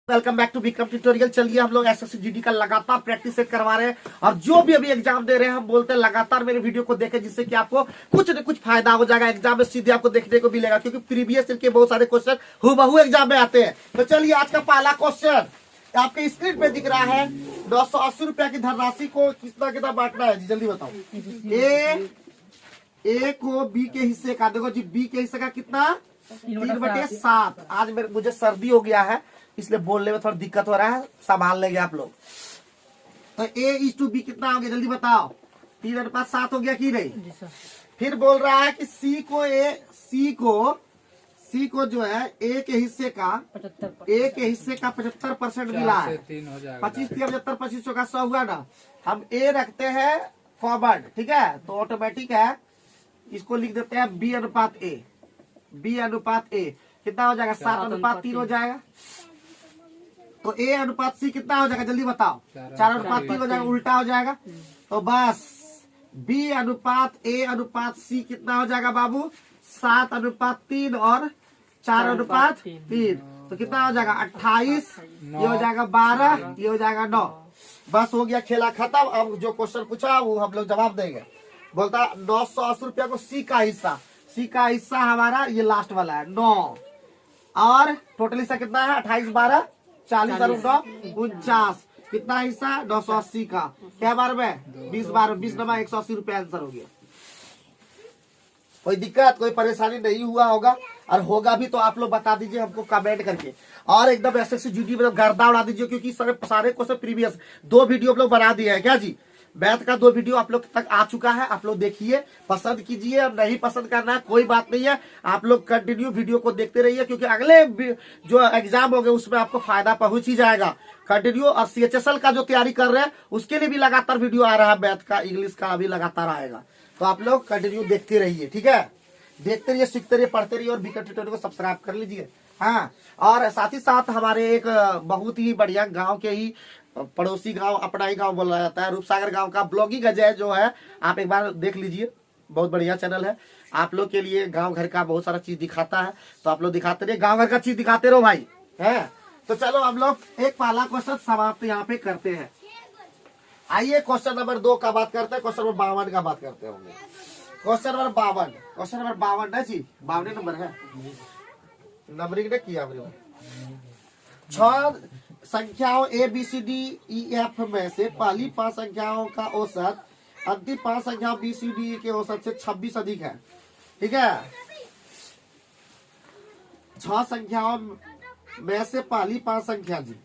Welcome back to Vikram tutorial. चलिए हम लोग एसएससी का लगातार प्रैक्टिस सेट करवा रहे हैं और जो भी अभी एग्जाम दे रहे हैं हम बोलते हैं लगातार मेरे वीडियो को देखें, जिससे कि आपको कुछ न कुछ फायदा हो जाएगा। एग्जाम में सीधे आपको देखने को मिलेगा, क्योंकि प्रीवियस ईयर के बहुत सारे क्वेश्चन हूबहू एग्जाम में आते हैं। तो चलिए आज का पहला क्वेश्चन आपके स्क्रीन पे दिख रहा है। 980 रुपया की धनराशि को कितना कितना बांटना है जी, जल्दी बताओ। ए को बी के हिस्से का, देखो जी बी के हिस्से का कितना 3/7। आज मुझे सर्दी हो गया है इसलिए बोलने में थोड़ा दिक्कत हो रहा है, संभाल लेंगे आप लोग। तो A/B कितना हो गया जल्दी बताओ। 3/7 हो गया कि नहीं। फिर बोल रहा है कि C को जो है A के हिस्से का 75% मिला है। 25 75 25 का 100 हुआ ना। हम A रखते हैं फॉरवर्ड, ठीक है, तो ऑटोमेटिक है। इसको लिख देते हैं B अनुपात A। कितना हो जाएगा 7/3 हो जाएगा। तो A अनुपात C कितना हो जाएगा जल्दी बताओ। 4/3 हो जाएगा, उल्टा हो जाएगा। तो बस B अनुपात A अनुपात C कितना हो जाएगा बाबू 7/3 और 4/3। तो कितना हो जाएगा 28। ये हो जाएगा 12, ये हो जाएगा 9। बस हो गया, खेला खत्म। अब जो क्वेश्चन पूछा वो हम लोग जवाब देंगे। बोलता 980 रुपया को C का हिस्सा हमारा ये लास्ट वाला है 9, और टोटल हिस्सा कितना है 28 12 40 और 9 49। कितना हिस्सा 980 का। क्या बार में 20 बार 20 नमा 180 रुपया आंसर हो गया। कोई दिक्कत कोई परेशानी नहीं हुआ होगा, और होगा भी तो आप लोग बता दीजिए हमको कमेंट करके। और एकदम एसएससी जीडी में गर्दा उड़ा दीजिए, क्योंकि सारे क्वेश्चन प्रीवियस 2 वीडियो आप लोग बना दिए हैं क्या जी। मैथ का 2 वीडियो आप लोग तक आ चुका है, आप लोग देखिए, पसंद कीजिए। और नहीं पसंद करना है कोई बात नहीं है, आप लोग कंटिन्यू वीडियो को देखते रहिए, क्योंकि अगले जो एग्जाम होंगे उसमें आपको फायदा पहुंच ही जाएगा। कंटिन्यू। और CHSL का जो तैयारी कर रहे हैं उसके लिए भी लगातार वीडियो आ रहा है, मैथ का इंग्लिश का अभी लगातार आएगा। तो आप लोग कंटिन्यू देखते रहिए, ठीक है, देखते रहिए, सीखते रहिए, पढ़ते रहिए, और विक्रम ट्यूटोरियल को सब्सक्राइब कर लीजिए। हाँ, और साथ ही साथ हमारे एक बहुत ही बढ़िया गाँव के ही पड़ोसी गांव, अपना ही गांव बोला जाता है, रूपसागर गांव का ब्लॉगिंग अजय जो है, आप एक बार देख लीजिए, बहुत बढ़िया चैनल है। आप लोग के लिए गांव घर का बहुत सारा चीज दिखाता है, तो आप लोग दिखाते रहिए, गांव घर का चीज दिखाते रहो भाई, है। तो चलो हम लोग एक पहला क्वेश्चन समाप्त यहाँ पे करते हैं। आइए क्वेश्चन नंबर 2 का बात करते हैं, क्वेश्चन नंबर 52 का बात करते हैं। क्वेश्चन नंबर 52 ना जी, 52 नंबर है, नंबरिंग ने किया हमने। 6 संख्याओं ABCDEF में से पहली 5 संख्याओं का औसत अंतिम 5 संख्याओं BCDE के औसत से 26 अधिक है, ठीक है। 6 संख्याओं में से पहली 5 संख्या जी,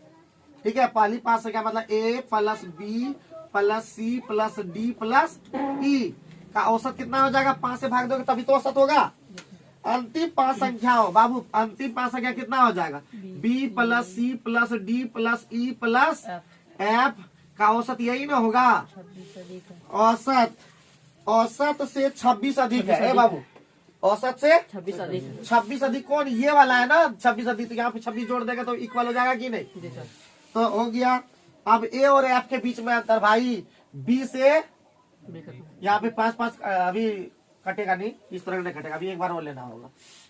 ठीक है, पहली 5 संख्या मतलब A plus B plus C plus D plus E का औसत कितना हो जाएगा। 5 से भाग दोगे तभी तो औसत होगा। अंतिम 5 संख्याओं बाबू, अंतिम 5 संख्या कितना हो जाएगा B plus C plus D plus E plus F का औसत यही ना होगा। औसत से 26 अधिक है बाबू, औसत से 26 अधिक कौन, ये वाला है ना 26 अधिक। तो यहाँ पे 26 जोड़ देगा तो इक्वल हो जाएगा कि नहीं। तो हो गया। अब A और F के बीच में अंतर भाई, B से यहाँ पे 5 अभी कटेगा नहीं, इस तरह नहीं कटेगा, अभी एक बार और लेना होगा।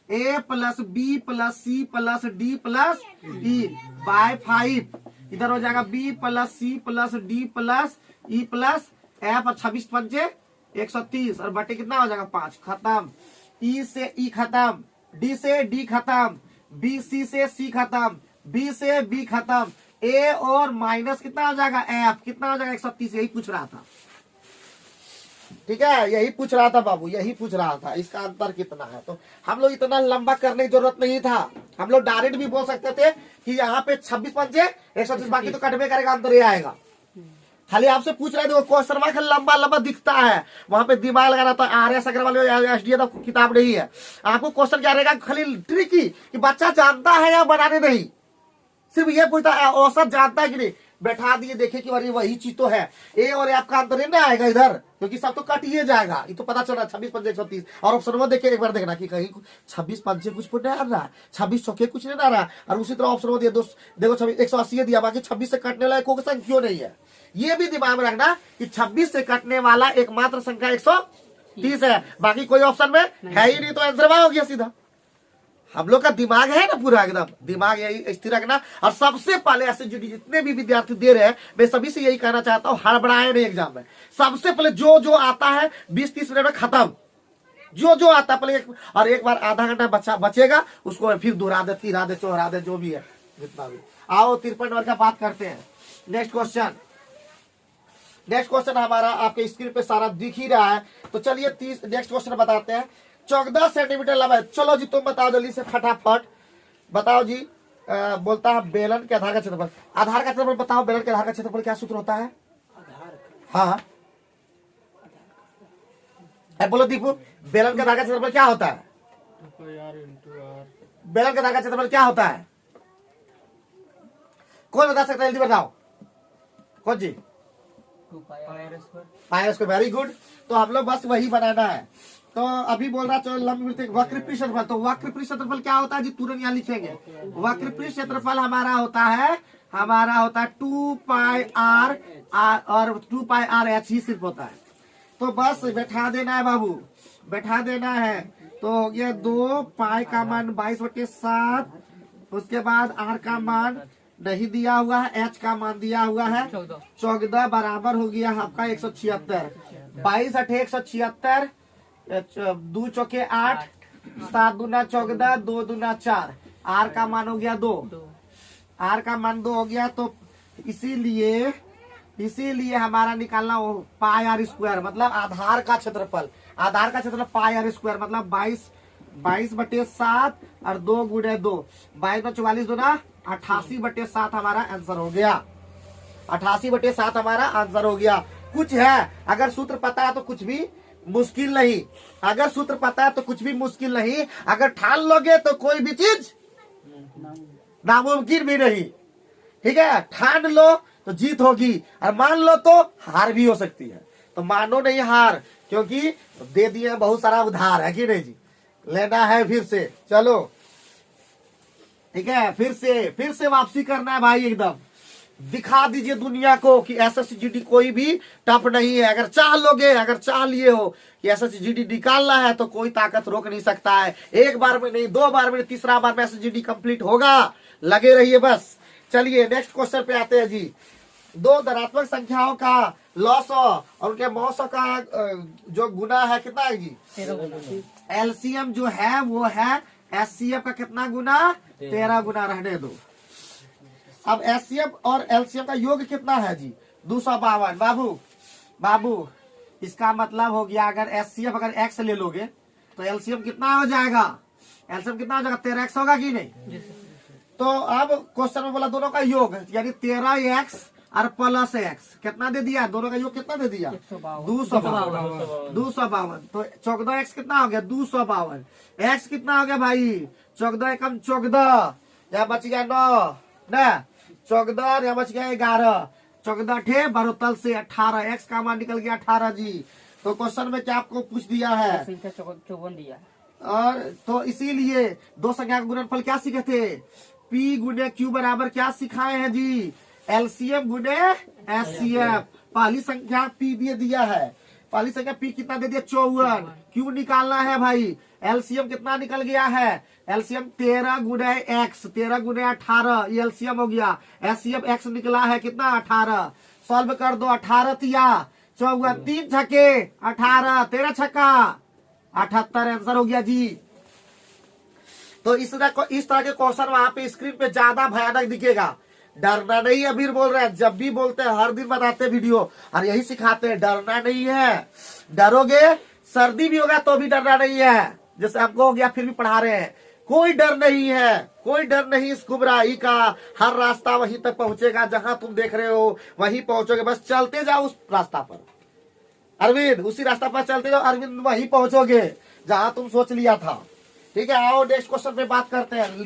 A plus B plus C plus D plus E by 5। इधर हो जाएगा B plus C plus D plus E plus F, और 26 पंचे 130, और बटे कितना हो जाएगा 5। खत्म। E से E खत्म, D से D खत्म, B C से C खत्म, B से B खत्म। A और माइनस कितना हो जाएगा F, कितना हो जाएगा 130। यही पूछ रहा था, ठीक है, यही पूछ रहा था बाबू, यही पूछ रहा था इसका अंतर कितना है। तो हम लोग इतना लंबा करने की जरूरत नहीं था, हम लोग डायरेक्ट भी बोल सकते थे कि यहाँ पे 26 पंचे 130, बाकी तो कटवे करेगा, अंतर ये आएगा। खाली आपसे पूछ रहे थे क्वेश्चन खाली लंबा दिखता है, वहां पे दिमाग लगा रहा था। RS अग्रवाल SDA किताब नहीं है, आपको क्वेश्चन क्या रहेगा खाली ट्रिकी कि बच्चा जानता है या बनाने नहीं, सिर्फ ये पूछता है औसत जानता है कि नहीं। बैठा दिए, देखे कि अरे वही चीज तो है। A और F का अंतर नहीं आएगा इधर, क्योंकि सब तो कट ही जाएगा। ये तो पता चल रहा है 26 पंचे 130। और ऑप्शन में देखिए, एक बार देखना कि कहीं 26 पंचे कुछ नहीं आ रहा, 26 चौके कुछ नहीं आ रहा। और उसी तरह ऑप्शन में दिया देखो 180 दिया, बाकी 26 से कटने वाला कोई संख्या नहीं है। ये भी दिमाग में रखना कि 26 से कटने वाला एकमात्र संख्या 130 है, बाकी कोई ऑप्शन में है ही नहीं। तो आंसर हो गया सीधा। हम लोग का दिमाग है ना पूरा एकदम, दिमाग यही स्थिर रखना। और सबसे पहले ऐसे जितने भी विद्यार्थी दे रहे हैं, मैं सभी से यही कहना चाहता हूँ, हड़बड़ाए नहीं एग्जाम में। सबसे पहले जो जो आता है 20-30 मिनट में खत्म, जो जो आता है पहले और एक बार आधा घंटा बचेगा उसको फिर दोहरा दे, तिरा दे, चौहरा दे, जो भी है जितना भी। आओ 53 नंबर का बात करते हैं। नेक्स्ट क्वेश्चन, नेक्स्ट क्वेश्चन हमारा आपके स्क्रीन पे सारा दिख ही रहा है, तो चलिए नेक्स्ट क्वेश्चन बताते हैं। 14 सेंटीमीटर लंबाई, चलो जी तुम बताओ जल्दी से फटाफट बताओ जी। बोलता है बेलन के आधार का क्षेत्रफल, आधार का क्षेत्रफल बताओ, बेलन के आधार का क्षेत्रफल क्या सूत्र होता है? हाँ बोलो दीपू, बेलन के आधार का क्षेत्रफल क्या होता है? बेलन के आधार का क्षेत्रफल क्या होता है? कौन बता सकता है? जल्दी बताओ कौन जी? Pi square, very good. तो हम लोग बस वही बनाना है। तो अभी बोल रहा चलो लंब वक्रपृष्ठ क्षेत्रफल, तो वक्रपृष्ठ क्षेत्रफल क्या होता है जी? तुरंत यहाँ लिखेंगे। वक्रपृष्ठ क्षेत्रफल हमारा होता है 2 पाई आर, और 2 पाई आर एच ही सिर्फ होता है। तो बस बैठा देना है बाबू, बैठा देना है। तो हो गया 2 पाई का मान 22/7, उसके बाद आर का मान नहीं दिया हुआ है, एच का मान दिया हुआ है 14 बराबर हो गया आपका 176। 22 8 176, 2 चौके 8, 7 दूना 14, 2 दूना 4, आर का मान हो गया 2, आर का मान 2 हो गया। तो इसीलिए हमारा निकालना हो पाई आर स्क्वायर, मतलब आधार का क्षेत्रफल। आधार का क्षेत्रफल पाई आर स्क्वायर मतलब 22/7 और 2 गुणे 2, 22 में 44 दूना 88/7 हमारा आंसर हो गया। 88/7 हमारा आंसर हो गया। कुछ है, अगर सूत्र पता है तो कुछ भी मुश्किल नहीं, अगर सूत्र पता है तो कुछ भी मुश्किल नहीं, अगर ठान लोगे तो कोई भी चीज नामुमकिन भी नहीं। ठीक है, ठान लो तो जीत होगी, और मान लो तो हार भी हो सकती है। तो मानो नहीं हार, क्योंकि दे दिए बहुत सारा उधार, है कि नहीं जी? लेना है फिर से, चलो ठीक है, फिर से वापसी करना है भाई। एकदम दिखा दीजिए दुनिया को कि SSGD कोई भी टफ नहीं है। अगर चाह लोगे, अगर चाह लिए हो कि SSGD निकालना है तो कोई ताकत रोक नहीं सकता है। एक बार में नहीं, 2 बार में, तीसरा बार में SSGD कंप्लीट होगा, लगे रहिए बस। चलिए नेक्स्ट क्वेश्चन पे आते हैं जी। 2 धनात्मक संख्याओं का लॉस और उनके मौसों का जो गुना है कितना है जी? एलसीएम जो है वो है एचसीएफ का कितना गुना? 13 गुना। रहने दो। अब एचसीएफ और एलसीएम का योग कितना है जी? 252। बाबू इसका मतलब हो गया, अगर एचसीएफ अगर एक्स ले लोगे तो एलसीएम कितना हो जाएगा? एलसीएम कितना हो जाएगा? 13x होगा कि नहीं? तो अब क्वेश्चन में बोला दोनों का योग, यानी 13x और प्लस x कितना दे दिया? दोनों का योग कितना दे दिया? 252। तो 14x कितना हो गया? 252। x कितना हो गया भाई? 14 एकम 14, यहाँ बच गया 9 ना, 14 यहाँ बच गया 11, 14 ठे बरोतल से 18, x का मान निकल गया 18 जी। तो क्वेश्चन में क्या आपको पूछ दिया है? 54 दिया। और तो इसीलिए 2 संख्या का गुणनफल क्या सीखे थे? P गुणे Q बराबर क्या सिखाए हैं जी? एलसीएम गुणे एचसीएफ। पहली संख्या P दिया है, पहली संख्या P कितना दे दिया? 54। Q निकालना है भाई, एलसीएम कितना निकल गया है? एलसीएम 13 गुणे x, 13 गुणे 18, ये एलसीएम हो गया। एचसीएफ x निकला है कितना? 18। सॉल्व कर दो, 18 तिया 54, 3 छक्के 18, 13 छक्का 78, आंसर हो गया जी। तो इस तरह के क्वेश्चन वहां पे स्क्रीन पे ज्यादा भयानक दिखेगा। डरना नहीं है, अभी बोल रहे हैं, जब भी बोलते हैं हर दिन बताते हैं वीडियो, और यही सिखाते हैं, डरना नहीं है। डरोगे सर्दी भी होगा तो भी डरना नहीं है, जैसे आपको हो गया फिर भी पढ़ा रहे हैं। कोई डर नहीं है, कोई डर नहीं इस गुमराही का। हर रास्ता वहीं तक पहुंचेगा, जहां तुम देख रहे हो वहीं पहुंचोगे। बस चलते जाओ उस रास्ता पर अरविंद, उसी रास्ता पर चलते जाओ अरविंद, वहीं पहुंचोगे जहां तुम सोच लिया था। ठीक है, आओ नेक्स्ट क्वेश्चन पे बात करते हैं।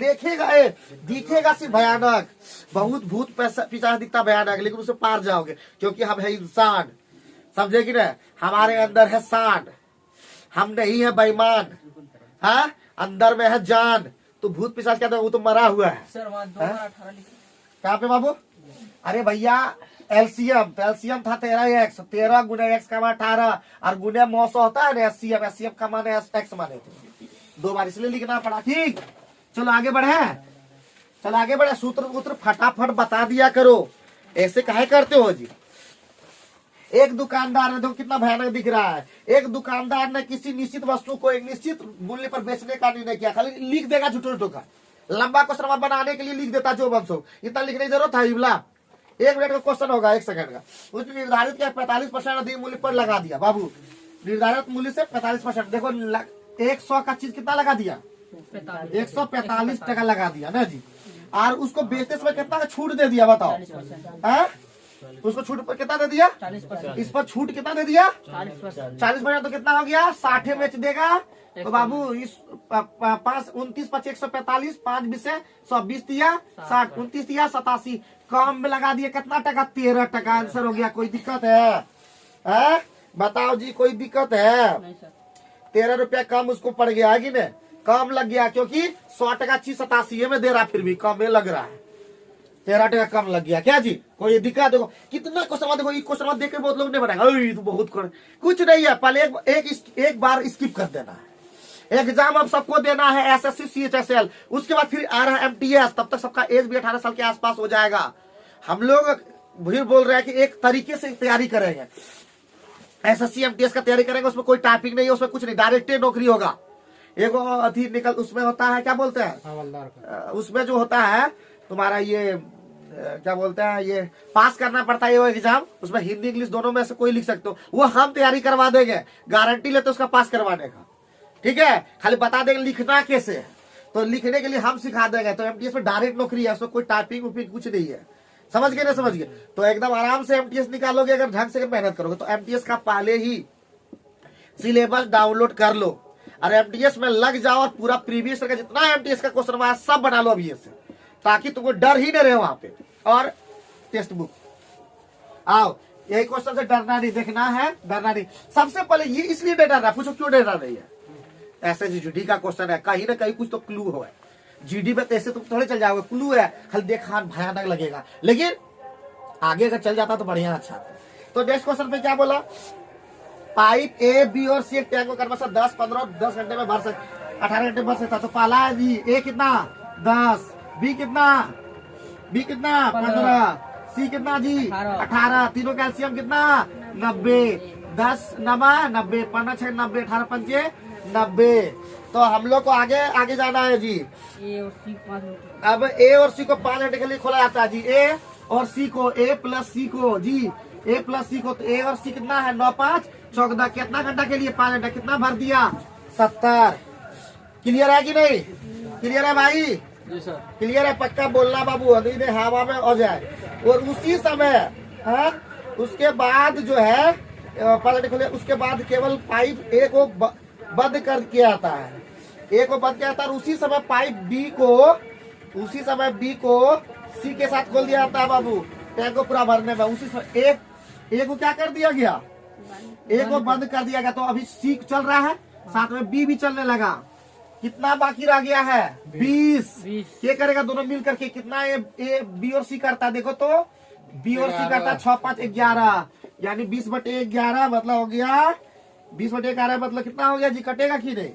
दिखेगा सिर्फ भयानक, बहुत भूत पिशाच दिखता भयानक, लेकिन उसे पार जाओगे, क्योंकि हम है इंसान, समझे कि ना? हमारे अंदर है शान, हम नहीं है बेईमान। हाँ, अंदर में है जान। तो भूत पिशाच क्या था? वो तो मरा हुआ है। कहाँ पे बाबू? अरे भैया एलसीएम, तो एलसीएम था 13x, 13 गुणे x का मान 18, और गुणे मौसो होता है ना एचसीएफ, एचसीएफ का मान एक्स माने थे। 2 बार इसलिए लिखना पड़ा। ठीक, चलो आगे बढ़े, चलो आगे बढ़े। सूत्र वूत्र फटाफट बता दिया करो, ऐसे काहे करते हो जी। एक दुकानदार ने, देखो कितना भयानक दिख रहा है, एक दुकानदार ने किसी निश्चित वस्तु को एक निश्चित मूल्य पर बेचने का निर्णय किया। खाली लिख देगा झूठो का, लंबा क्वेश्चन बनाने के लिए लिख देता जो बंसो, इतना लिखने की जरूरत है इबला। 1 मिनट का क्वेश्चन होगा, 1 सेकंड का, उसने निर्धारित किया 45% अधिक मूल्य पर लगा दिया। बाबू निर्धारित मूल्य से 45%, देखो 100 का चीज कितना लगा दिया, 145 टका लगा दिया ना जी। और उसको बेचते समय कितना छूट दे दिया बताओ, है? उसको छूट पर कितना दे दिया, 40%। इस पर छूट कितना दे दिया, 40%। तो कितना हो गया, 60 बेच देगा। तो बाबू इस 5 29 5 145, 5 20 120 दिया 60, 29 दिया 87, कम में लगा दिया कितना टका, 13 टका आंसर हो गया। कोई दिक्कत है? बताओ जी, कोई दिक्कत है? 13 रुपया कम उसको पड़ गया कि नहीं, कम लग गया, क्योंकि 100 टका चीज 87 में दे रहा, फिर भी कम में लग रहा है, 13 टका कम लग गया क्या जी। कोई दिक्कत? देखो कितना क्वेश्चन, देखो क्वेश्चन देख के बहुत लोग नहीं बनाएगा, तो बहुत कुछ नहीं है। पहले एक बार स्किप कर देना है। एग्जाम अब सबको देना है, SSC CHSL, उसके बाद फिर आ रहा है MTS, तब तक सबका एज भी 18 साल के आसपास हो जाएगा। हम लोग फिर बोल रहे हैं कि एक तरीके से तैयारी करेंगे, SSC MTS का तैयारी करेंगे, उसमें कोई टॉपिक नहीं है, उसमें कुछ नहीं, डायरेक्ट नौकरी होगा। एक अभी निकल उसमें होता है, क्या बोलते हैं, उसमें जो होता है तुम्हारा ये क्या बोलते हैं, ये पास करना पड़ता है ये एग्जाम, उसमें हिंदी इंग्लिश दोनों में से कोई लिख सकते हो, वो हम तैयारी करवा देंगे, गारंटी लेते उसका पास करवाने का, ठीक है। खाली बता देंगे लिखना कैसे है, तो लिखने के लिए हम सिखा देंगे। तो MTS में डायरेक्ट नौकरी है, उसमें कोई टाइपिंग उपिंग कुछ नहीं है, समझ गए ना, समझ गए। तो एकदम आराम से MTS निकालोगे अगर ढंग से मेहनत करोगे तो। MTS का पहले ही सिलेबस डाउनलोड कर लो और MTS में लग जाओ, और पूरा प्रीवियस का जितना MTS का क्वेश्चन आया सब बना लो अभी से, ताकि तुमको डर ही नहीं रहे वहां पे। और टेक्स्ट बुक आओ, यही क्वेश्चन से डरना नहीं, देखना है डरना नहीं। सबसे पहले ये इसलिए नहीं डरना, पूछो क्यों डरना नहीं है, ऐसे GD का क्वेश्चन है, कहीं ना कहीं कुछ तो क्लू हो। GD में ऐसे तुम थोड़े चल जाओगे, क्लू है, खाली देखा भयानक लगेगा, लेकिन आगे अगर चल जाता तो बढ़िया अच्छा। तो नेक्स्ट क्वेश्चन पे क्या बोला, पाइप A B और C एक टैंक को क्रमशः 10 15 10 घंटे में भर सकते, 18 घंटे में भर सकता। तो पहला है जी A कितना 10, B कितना 15, C कितना जी 18, तीनों कैल्शियम कितना 90, 10 नमा 90, 15 6 90, 18 पंचे 90। तो हम लोग को आगे जाना है जी। अब A और C को 5 घंटे के लिए खोला जाता है जी, A और C को, A प्लस C को जी, A प्लस C को। तो A और C कितना है 9 5 14, कितना घंटा के लिए 5 घंटा, कितना भर दिया 70। क्लियर है कि नहीं, क्लियर है भाई, क्लियर है, पक्का बोलना बाबू, अंदर हवा में हो जाए। और उसी समय है, उसके बाद जो है 5 घंटे खोले, उसके बाद केवल पाइप A को बंद कर किया जाता है, A को बंद किया जाता है, और उसी समय पाइप B को C के साथ खोल दिया जाता है बाबू, टैंक को पूरा भरने में। उसी समय A को क्या कर दिया गया, A को बंद कर दिया गया। तो अभी C चल रहा है, साथ में B भी चलने लगा। कितना बाकी रह गया है 20। क्या करेगा दोनों मिल करके, कितना A B और C करता है, देखो तो B और C करता है 6 5 11, यानी 20/11 मतलब हो गया 20/11 मतलब कितना हो गया जी, कटेगा कि नहीं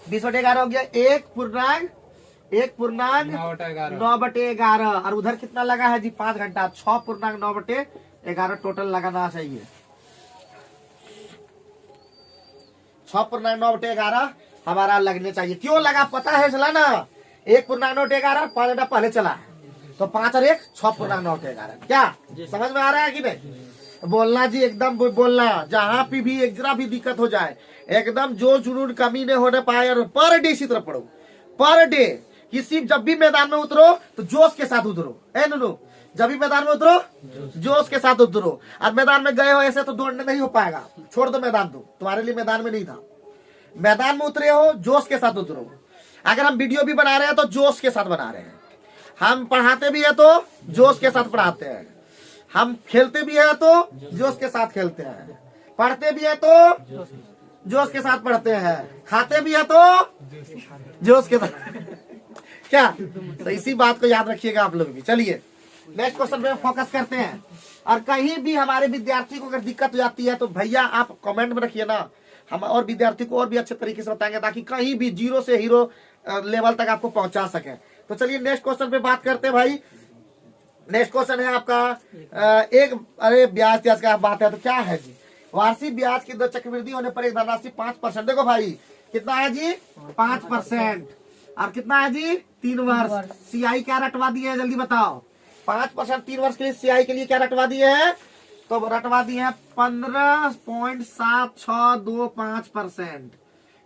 20/11 हो गया 1.9/11, और उधर कितना लगा है जी 5 घंटा, 6.9/11 टोटल लगाना चाहिए। 6.9/11 हमारा लगने चाहिए। क्यों लगा पता है, चला ना 1.9/11 5 घंटा पहले चला है, तो 5 और 1 6.9/11। क्या समझ में आ रहा है कि नहीं, बोलना जी, एकदम बोलना, जहां पे भी एक जरा भी दिक्कत हो जाए एकदम जोश जुनून कमी नहीं होने पाए, और पर डे इसी तरह पढ़ो, पर डे। किसी जब भी मैदान में उतरो तो जोश के साथ उतरो, नो जब भी मैदान में उतरो जोश के साथ उतरो। और मैदान में गए हो ऐसे तो दौड़ने नहीं हो पाएगा, छोड़ दो मैदान, तो तुम्हारे लिए मैदान में नहीं था। मैदान में उतरे हो जोश के साथ उतरो। अगर हम वीडियो भी बना रहे हैं तो जोश के साथ बना रहे हैं, हम पढ़ाते भी है तो जोश के साथ पढ़ाते हैं, हम खेलते भी है तो जोश के साथ खेलते हैं, पढ़ते भी है तो जोश के साथ पढ़ते हैं, खाते भी है तो जोश के साथ क्या। तो इसी बात को याद रखिएगा आप लोग भी। चलिए नेक्स्ट क्वेश्चन पे फोकस करते हैं। और कहीं भी हमारे विद्यार्थी को अगर दिक्कत हो जाती है तो भैया आप कमेंट में रखिए ना, हम और विद्यार्थी को और भी अच्छे तरीके से बताएंगे, ताकि कहीं भी जीरो से हीरो लेवल तक आपको पहुंचा सके। तो चलिए नेक्स्ट क्वेश्चन पे बात करते हैं भाई। नेक्स्ट क्वेश्चन है आपका एक, अरे ब्याज त्याज का बात है तो क्या है जी, वार्षिक ब्याज की दर चक्रवृद्धि होने पर एक धनराशि 5%। देखो भाई कितना है जी 5%, और कितना है जी 3 वर्ष। सीआई क्या रटवा दिए है जल्दी बताओ, 5% 3 वर्ष के लिए सीआई के लिए क्या रटवा दिए है, तो रटवा दिए है 15.7625%।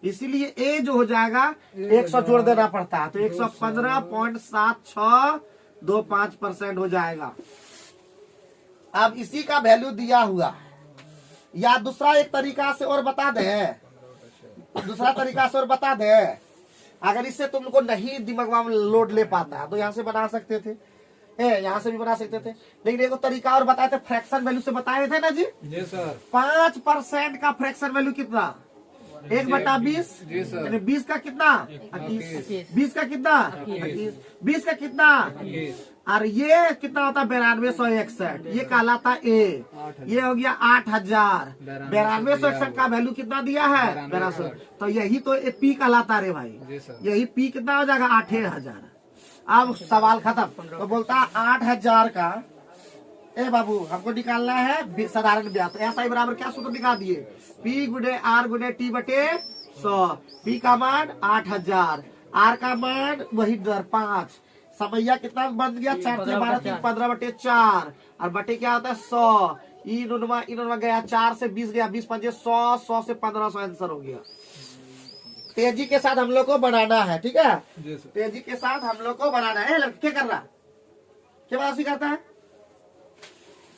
इसीलिए ए जो हो जाएगा 100 जोड़ देना पड़ता है, तो 115.7625% हो जाएगा। अब इसी का वैल्यू दिया हुआ, या दूसरा एक तरीका से और बता दे, दूसरा तरीका से और बता दे, अगर इससे तुमको नहीं दिमाग में लोड ले पाता है तो यहाँ से बना सकते थे, यहाँ से भी बना सकते थे, लेकिन एक तरीका और बताए थे, फ्रैक्शन वैल्यू से बताए थे ना जी। सर 5% का फ्रैक्शन वैल्यू कितना, 1/20, 20 का कितना 21, 20 का कितना 20 का कितना, और ये कितना होता है 9261, ये कहलाता ए, ये हो गया 8000। 9261 का वैल्यू कितना दिया है 9200, तो यही तो पी कहलाता रे भाई, यही पी कितना हो जाएगा 8000। अब सवाल खत्म। तो बोलता 8000 का, ए बाबू हमको निकालना है साधारण ब्याज, तो ऐसा ही बराबर क्या सूत्र दिखा दिए, पी गुणे आर गुणे टी बटे 100। पी का मान 8000, आर का मान वही दर 5, समैया कितना बन गया 4 3 12 3 15 बटे 4, और बटे क्या होता है 100, इन गया 4 से 20 गया, 20 पंजे 100, 100 से 1500 आंसर हो गया। तेजी के साथ हम लोग को बनाना है, ठीक है, तेजी के साथ हम लोग को बनाना है। क्या कर रहा, क्या बात करता है,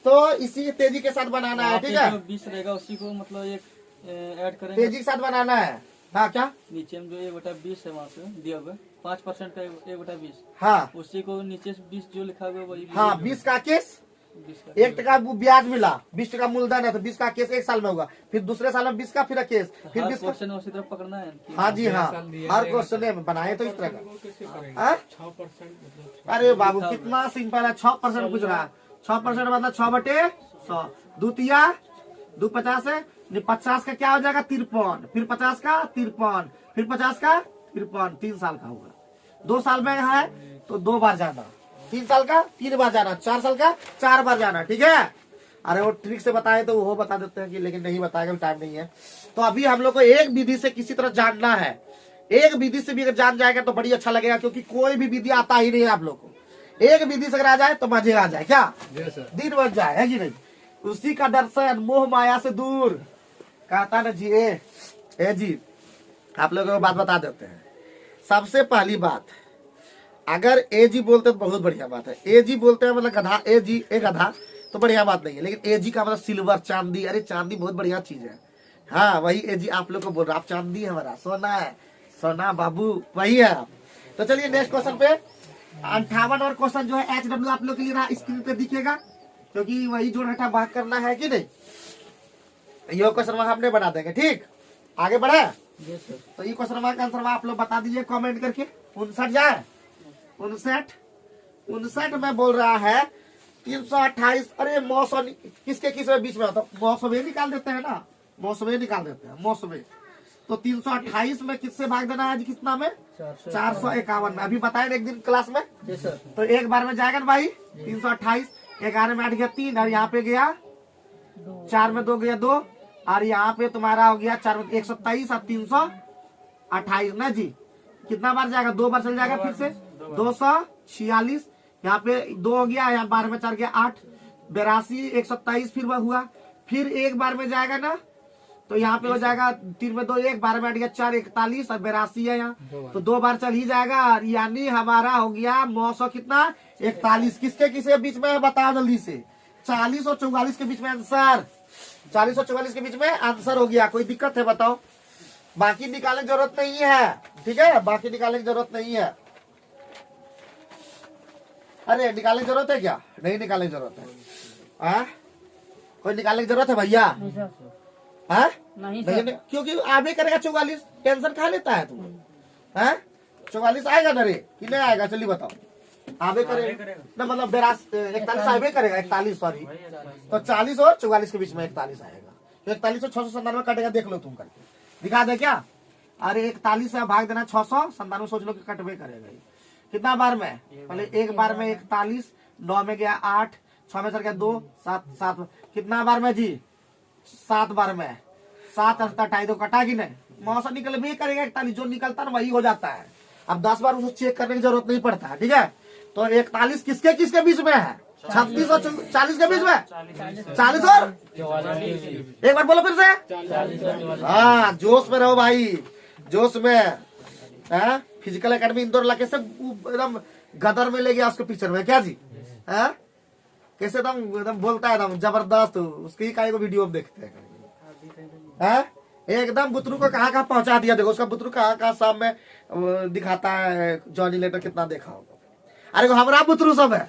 तो इसी तेजी के साथ बनाना है, ठीक है। 20 रहेगा उसी को मतलब एक ऐड करेंगे, तेजी के साथ बनाना है। हाँ क्या, नीचे में जो 1/20 है वहाँ पे दिया हुआ 5% का 1/20, हाँ उसी को नीचे से 20 जो लिखा हुआ वही, हाँ 20 का केस 20 का 1 टका ब्याज मिला, 20 टका मूलधन है, तो 20 का केस 1 साल में होगा, फिर दूसरे साल में 20 का फिर केस, फिर 20 का। क्वेश्चन उसी तरह पकड़ना है। हाँ जी हाँ, हर क्वेश्चन में बनाए तो इस तरह का। 6%, अरे बाबू कितना सिंपल है, 6% पूछ रहा है, 6% मतलब 6/100, द्वितीया 2 50 है, 50 का क्या हो जाएगा 53, फिर 50 का 53, फिर 50 का 53, 3 साल का होगा। 2 साल में है तो 2 बार जाना, 3 साल का 3 बार जाना, 4 साल का 4 बार जाना, ठीक है। अरे वो ट्रिक से बताए तो वो बता देते हैं कि, लेकिन नहीं बताएगा, टाइम नहीं है। तो अभी हम लोग को एक विधि से किसी तरह जानना है, एक विधि से भी अगर जान जाएगा तो बड़ी अच्छा लगेगा, क्योंकि कोई भी विधि आता ही नहीं है आप लोग को। एक विधि से अगर आ जाए तो मजे आ जाए, क्या दिन बन जाए, है कि नहीं। उसी का दर्शन मोह माया से दूर कहता ना जी। ए जी आप लोगों को बात बता देते हैं। सबसे पहली बात, अगर ए जी बोलते तो बहुत बढ़िया बात है, ए जी बोलते हैं मतलब गधा, ए जी एक गधा तो बढ़िया बात नहीं है, लेकिन ए जी का मतलब सिल्वर चांदी, अरे चांदी बहुत बढ़िया चीज है। हाँ वही ए जी आप लोग को बोल रहा, आप चांदी है हमारा, सोना है, सोना बाबू वही है आप। तो चलिए नेक्स्ट क्वेश्चन पे 58 और क्वेश्चन जो है HW आप लोग के लिए स्क्रीन पे दिखेगा, क्योंकि वही जोड़ घटा भाग करना है कि नहीं। ये क्वेश्चन वहां हमने बना देंगे, ठीक। आगे बढ़े तो ये क्वेश्चन का आंसर आप लोग बता दीजिए कमेंट करके। 59 जाए, 59 में बोल रहा है 328, अरे मौसम किसके किसके बीच में होता है, मौसमे निकाल देते हैं ना, मौसमे निकाल देते हैं, मौसमे। तो 328 में किससे भाग देना है, कितना में 451 में, अभी बताए एक दिन क्लास में। तो एक बार में जाएगा ना भाई 328, 11 में 8 गया 3, और यहाँ पे गया 4 में 2 गया 2, और यहाँ पे तुम्हारा हो गया 4 में 127 और 328 ना जी। कितना बार जाएगा, 2 बार चल जाएगा, फिर से 246, यहाँ पे 2 हो गया, यहाँ 12 में 4 गया 8, 82 127 फिर वह हुआ, फिर एक बार में जाएगा ना, तो यहाँ पे हो जाएगा 3 में 2 1, 12 में 8 गया 4 41, और 82 है यहाँ, तो 2 बार चल ही जाएगा, यानी हमारा हो गया 900 कितना 41। किसके किसके बीच में है बताओ जल्दी से, 40 और 44 के बीच में आंसर, 40 और 44 के बीच में आंसर हो गया। कोई दिक्कत है बताओ, बाकी निकालने की जरूरत नहीं है, ठीक है, बाकी निकालने की जरूरत नहीं है। अरे निकालने की जरूरत है क्या, नहीं निकालने की जरूरत है, कोई निकालने की जरूरत है भैया, हाँ नहीं, क्योंकि आगे करेगा 44, टेंशन खा लेता है तुम, 44 आएगा ना रे कि नहीं आएगा, चलिए बताओ। आगे करेगा ना, मतलब 41 आगे करेगा, 41 सॉरी, तो 40 और 44 के बीच में 41 आएगा, तो 41 और 697 कटेगा, देख लो तुम करके दिखा दे क्या, अरे 41 से भाग देना 697, सोच लो कि कटवे करेगा ये। कितना बार में? पहले एक बार में 41, 9 में गया 8, 6 में सर गया 2, 7 7 कितना बार में जी? 7 बार में। 7 28 तो कटा कि नहीं? मौसम निकल भी करेगा 41, जो निकलता ना वही हो जाता है। अब 10 बार उसको चेक करने की जरूरत नहीं पड़ता है, ठीक है। तो 41 किसके किसके बीच में है? 36 और 40 के बीच में। 40 और एक बार बोलो फिर से। हाँ, जोश में रहो भाई, जोश में। फिजिकल एकेडमी इंदौर ला कैसे एकदम गदर में ले गया उसके पिक्चर में, क्या जी? है कैसे एकदम बोलता है एकदम जबरदस्त। उसकी काय को वीडियो देखते हैं, एकदम बुतरू को कहाँ पहुंचा दिया। देखो उसका बुतरू कहाँ शाम में दिखाता है जॉनी लेटर कितना देखा होगा। अरे हमारा बुतरू सब है।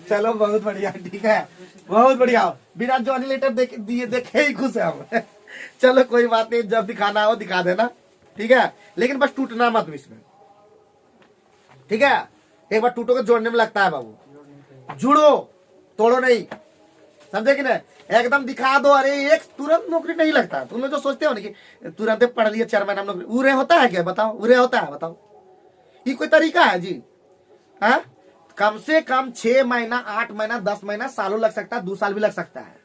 चलो बहुत बढ़िया, ठीक है, बहुत बढ़िया। बिना जॉनी लेटर देखे ही खुश है हम। चलो कोई बात नहीं, जब दिखाना हो दिखा देना, ठीक है। लेकिन बस टूटना मत बीच में, ठीक है। एक बार टूटो के जोड़ने में लगता है बाबू, जुड़ो तोड़ो नहीं, समझे कि नहीं? एकदम दिखा दो। अरे एक तुरंत नौकरी नहीं लगता। तुम लोग जो सोचते हो ना कि तुरंत पढ़ लिए 4 महीना नौकरी, उरे होता है क्या? बताओ, उरे होता है? बताओ, ये कोई तरीका है जी? है कम से कम 6 महीना, 8 महीना, 10 महीना, सालों लग सकता है, 2 साल भी लग सकता है।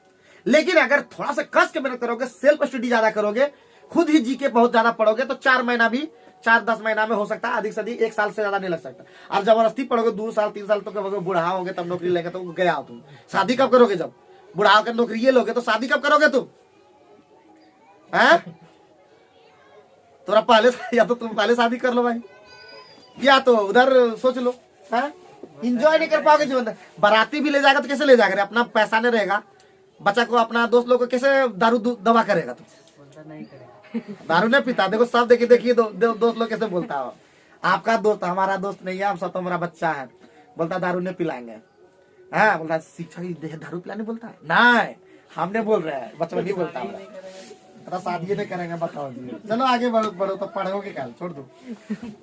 लेकिन अगर थोड़ा सा कस के मेहनत करोगे, सेल्फ स्टडी ज्यादा करोगे, खुद ही जी के बहुत ज्यादा पढ़ोगे, तो 4 महीना भी 4-10 महीना में हो सकता है, अधिक से अधिक 1 साल से ज्यादा नहीं लग सकता। और जबरदस्ती पढ़ोगे 2 साल 3 साल तो बुढ़ा होगे तब नौकरी लेंगे, तो गया हो तुम। शादी कब करोगे? जब बुढ़ा होकर नौकरी ये लोगे तो शादी कब करोगे तुम? है थोड़ा पहले, या तो तुम पहले शादी कर लो भाई, या तो उधर सोच लो। है इंजॉय नहीं कर पाओगे जीवन। बाराती भी ले जाएगा तो कैसे ले जाएगा? अपना पैसा नहीं रहेगा, बच्चा को अपना दोस्त लोग को कैसे दारू दवा करेगा? तो दारू नहीं पीता, देखो सब देखिए दोस्त लोग कैसे बोलता हो। आपका दोस्त हमारा दोस्त नहीं है, हम सब तो हमारा बच्चा है, बोलता दारू नहीं पिलाएंगे। हाँ बोलता शिक्षा दारू पिलाने बोलता है, नहीं हमने बोल रहे हैं, बच्चा नहीं बोलता। शादी नहीं करेंगे, बताओ जी। चलो आगे बढ़ो तो पढ़ोगे क्या? छोड़ दो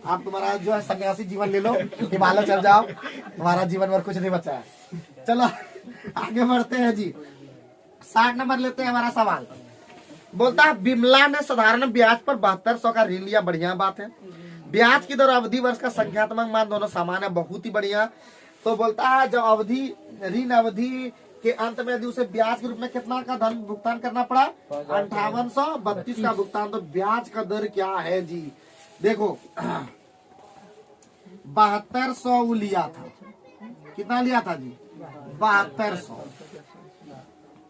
आप, तुम्हारा जो है सन्यासी जीवन ले लो, हिमालय चल जाओ, तुम्हारा जीवन भर कुछ नहीं बचा है। चलो आगे बढ़ते हैं जी। 60 नंबर लेते हैं। हमारा सवाल बोलता है बिमला ने साधारण ब्याज पर 7200 का ऋण लिया। बढ़िया बात है। ब्याज की दर अवधि वर्ष का संख्यात्मक मान दोनों समान है, बहुत ही बढ़िया। तो बोलता है जब अवधि ऋण अवधि के अंत में यदि उसे ब्याज के रूप में कितना का धन भुगतान करना पड़ा? 5832 का भुगतान। तो ब्याज का दर क्या है जी? देखो 7200 लिया था, कितना लिया था जी? 7200।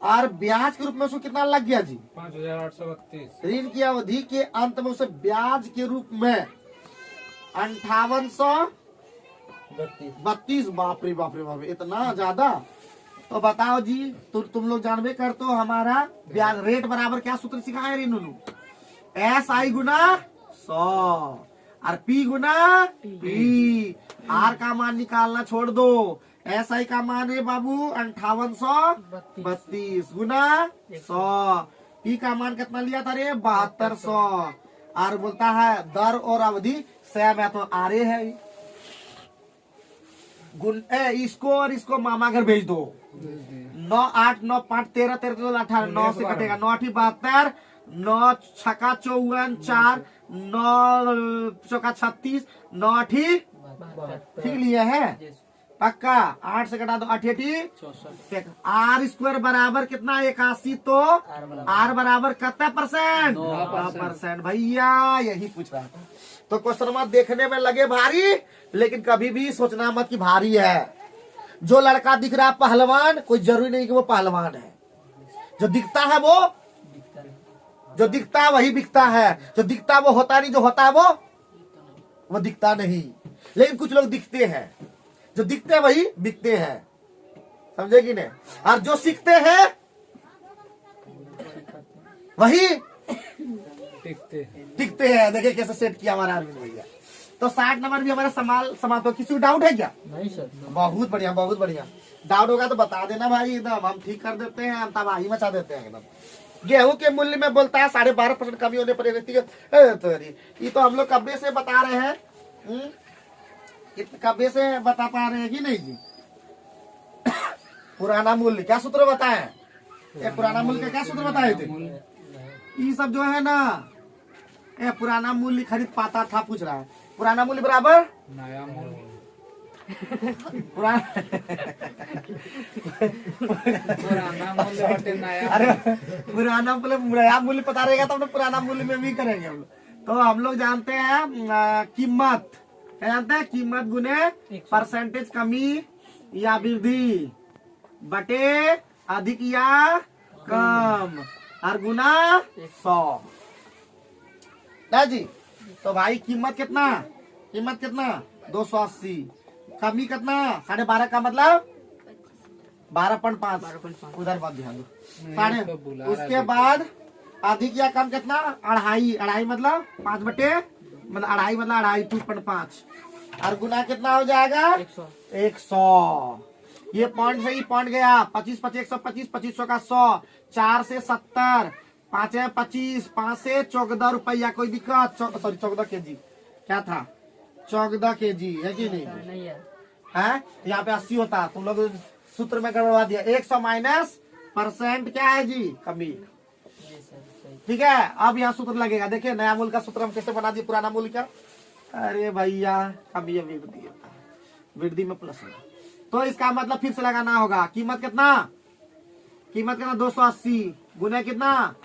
और ब्याज के रूप में उसको कितना लग गया जी? 5832। ऋण की अवधि के अंत में उसे ब्याज के रूप में 5832। बाप रे बाप रे बाप, इतना ज्यादा? तो बताओ जी, तुम लोग जानबे करते हो हमारा ब्याज रेट बराबर क्या सूत्र सिखाए रीनू? SI गुना 100 और P गुना P। R का मान निकालना छोड़ दो। SI का मान है बाबू 5832 गुना 100। P का मान कितना लिया था रे? 7200। और बोलता है दर और अवधि सेम है, तो आरे है इसको और इसको मामा घर भेज दो। 9 8 9 5 13 13 18 9 से कटेगा। 9 8 72, 9 छक्का 54, 4 9 चौका 36, 9 8 ठीक लिए है पक्का। 8 से कटा दो 8 8 R स्क्वायर बराबर कितना? 81। तो R बराबर कितना परसेंट? 9% भैया, यही पूछ रहा था। तो क्वेश्चन मत देखने में लगे भारी, लेकिन कभी भी सोचना मत कि भारी है। जो लड़का दिख रहा है पहलवान, कोई जरूरी नहीं कि वो पहलवान है। जो दिखता है वो, जो दिखता है वही बिकता है। जो दिखता है वो होता नहीं, जो होता है वो दिखता नहीं। लेकिन कुछ लोग दिखते हैं, जो दिखते हैं वही बिकते हैं, समझे कि नहीं? और जो सीखते हैं वही टिकते हैं। देखिए कैसे सेट किया हमारा अरविंद भैया। तो 60 नंबर भी हमारा समाप्त हो। किसी को डाउट है क्या? नहीं सर। बहुत बढ़िया, बहुत बढ़िया। डाउट होगा तो बता देना भाई, एकदम हम ठीक कर देते हैं, हम तबाही मचा देते हैं एकदम। गेहूं के मूल्य में बोलता है 12.5% कमी होने पर व्यक्तिगत, ये तो हम लोग कब्बे से बता रहे हैं, कब्बे से बता पा रहे हैं कि नहीं जी? पुराना मूल्य क्या सूत्र बताए? पुराना मूल्य का क्या सूत्र बताए थे? ये सब जो है ना, ये पुराना मूल्य खरीद पाता था पूछ रहा है, पुराना मूल्य बराबर नया मूल्य। पुराना पुराना मूल्य बटे नया। अरे पुराना मूल्य नया मूल्य पता रहेगा तो हम लोग पुराना मूल्य में भी करेंगे हम लोग। तो हम लोग जानते हैं कीमत, क्या जानते हैं? कीमत गुने परसेंटेज कमी या वृद्धि बटे अधिक या कम और गुना 100 ना जी। तो भाई कीमत कितना, कीमत कितना 280, कमी कितना 12.5 का मतलब 12.5, उधर बात ध्यान दो साढ़े। उसके बाद अधिक या कम कितना 2.5, 2.5 मतलब 5 बटे मतलब 2.5 मतलब 2.5 2.5 और गुना कितना हो जाएगा 100। ये पॉइंट से ही पॉइंट गया 25 25 125 2500 का 100, 4 से 70, 5 है 25, 5 से 14 रुपया। कोई दिक्कत? सॉरी 14 केजी क्या था, 14 केजी है कि नहीं है? यहाँ पे 80 होता, तुम लोग सूत्र में गड़बड़ा दिया। 100 माइनस परसेंट क्या है जी, कमी। ठीक है, अब यहाँ सूत्र लगेगा। देखिए नया मूल्य का सूत्र हम कैसे बना दिए, पुराना मूल्य का। अरे भैया कमी वृद्धि, वृद्धि में प्लस है तो इसका मतलब फिर से लगाना होगा। कीमत कितना, कीमत कितना 280 गुने कितना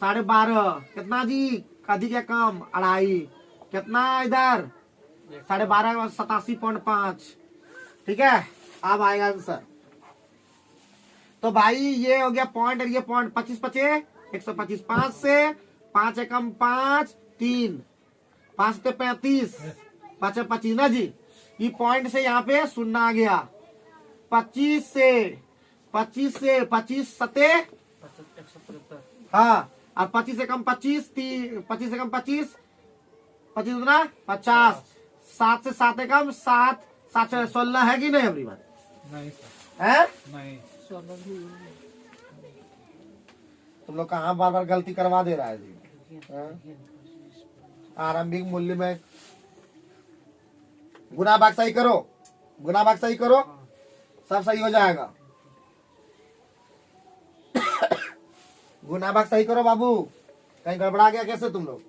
12.5 कितना जी, अधिक या कम 2.5 कितना इधर 12.5 87.5। ठीक है, अब आएगा आंसर। तो भाई ये हो गया पॉइंट और ये पॉइंट 25 25 125, 5 से 5 एकम 5 3 5 से 35 5 25 ना जी। ये पॉइंट से यहाँ पे शून्य आ गया। 25 से 25 सते हाँ, और 25 से कम 25 25 से कम 25 25 उतना 50, 7 से 7 कम 7 7 16 है कि नहीं अपनी बात? नहीं है नहीं, तुम लोग कहाँ बार बार गलती करवा दे रहा है जी। आरंभिक मूल्य में गुना भाग सही करो, गुना भाग सही करो, सब सही हो जाएगा। गुना भाग सही करो बाबू, कहीं गड़बड़ा गया कैसे तुम लोग?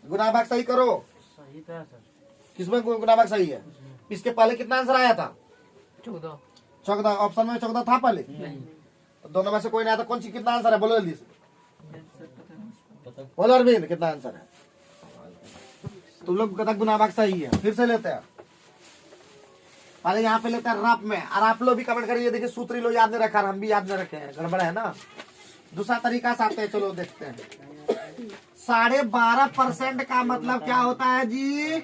गुना भाग सही करो। सही था सर। किसमें गुना भाग सही है? इसके पहले कितना आंसर आया था? 14 ऑप्शन में 14 था पहले? तो दोनों में से कोई नहीं आया तो कौन सी कितना आंसर है बोलो जल्दी से, बोलो अरविंद कितना आंसर है? तुम लोग कहता गुना भाग सही है, फिर से लेते हैं पहले यहाँ पे लेते हैं रफ में। और आप लोग भी कमेंट करिए, देखिए सूत्री लोग याद नहीं रखा, हम भी याद नहीं रखे हैं, गड़बड़ है ना। दूसरा तरीका से आते हैं, चलो देखते हैं। 12.5% का मतलब क्या होता है जी?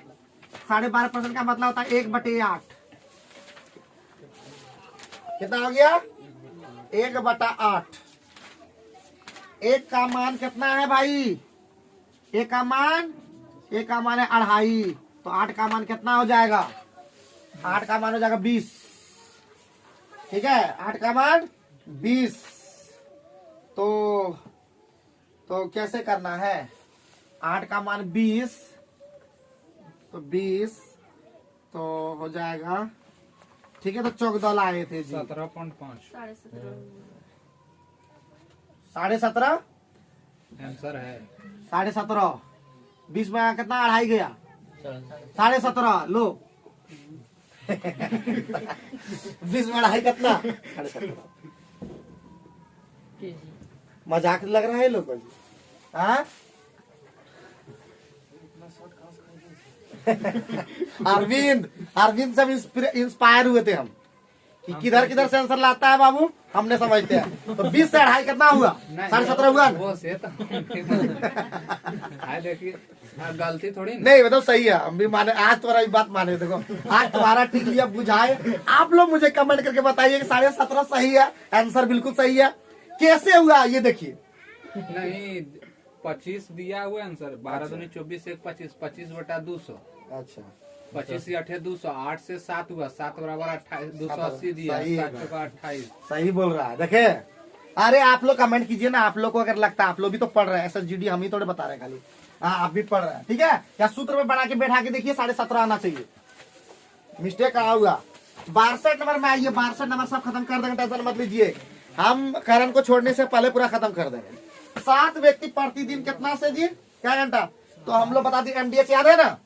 12.5% का मतलब होता है 1/8। कितना हो गया 1/8। एक का मान कितना है भाई? एक का मान है 2.5, तो 8 का मान कितना हो जाएगा? 8 का मान हो जाएगा 20। ठीक है, 8 का मान 20। तो कैसे करना है? 8 का मान 20 तो 20 तो हो जाएगा। ठीक है, तो 14 लाए थे जी। 17.5 17.5 आंसर है। 17.5 20 में कितना 2.5 गया 17.5 लो। 20 में 2.5 कितना 17.5। मजाक लग रहा है लोगों को। हाँ अरविंद सब इंस्पायर हुए थे हम कि किधर किधर से आंसर लाता है बाबू, हमने समझते हैं। तो 20 से 2.5 कितना हुआ? 17.5 हुआ। वो से तो देखिए गलती थोड़ी नहीं मतलब सही है, हम भी माने। आज तुम्हारा बात माने, देखो आज तुम्हारा टिक लिया बुझाए। आप लोग मुझे कमेंट करके बताइए कि 17.5 सही है, आंसर बिल्कुल सही है। कैसे हुआ ये देखिए। नहीं 25 दिया हुआ आंसर। 12 दूनी 24 1 25 25/200। अच्छा 25 से 8 200, 8 से 7 हुआ, 7 बराबर 28, 280 दिया, सही है 7 का 28। सही बोल रहा है। देखे अरे आप लोग कमेंट कीजिए ना, आप लोग को अगर लगता है, आप लोग भी तो पढ़ रहे हैं SSGD, हम ही थोड़े बता रहे हैं खाली। हाँ आप भी पढ़ रहे हैं, ठीक है। क्या सूत्र में बना के बैठा के देखिए 17.5 आना चाहिए। मिस्टेक कहाँ हुआ? 62 नंबर में आइए, 62 नंबर सब खत्म कर देंगे, टेंशन मत लीजिए। हम करण को छोड़ने से पहले पूरा खत्म कर देंगे। 7 व्यक्ति प्रतिदिन कितना से जी, क्या घंटा? तो हम लोग बता दें, एमडीएच याद है ना?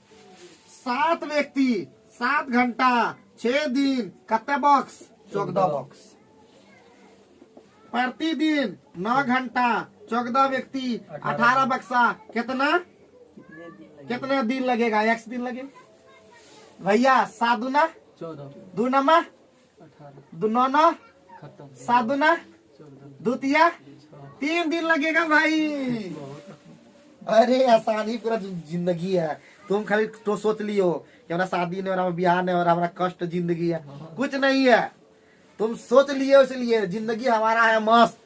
7 व्यक्ति 7 घंटा 6 दिन कितने बॉक्स? 14 बॉक्स। प्रतिदिन 9 घंटा 14 व्यक्ति 18 बक्सा, कितना? कितने दिन लगेगा? 1 दिन लगे भैया। 7 दूना 14 2 नमा 18 2 9 9 खत्म 7 दूना 14 2 तिया 3 दिन लगेगा भाई। अरे आसानी पूरा जिंदगी है। तुम खाली तो सोच लियो कि हमारा शादी नहीं और हमारा ब्याह नहीं और हमारा कष्ट जिंदगी है, कुछ नहीं है। तुम सोच लिए इसलिए जिंदगी हमारा है मस्त,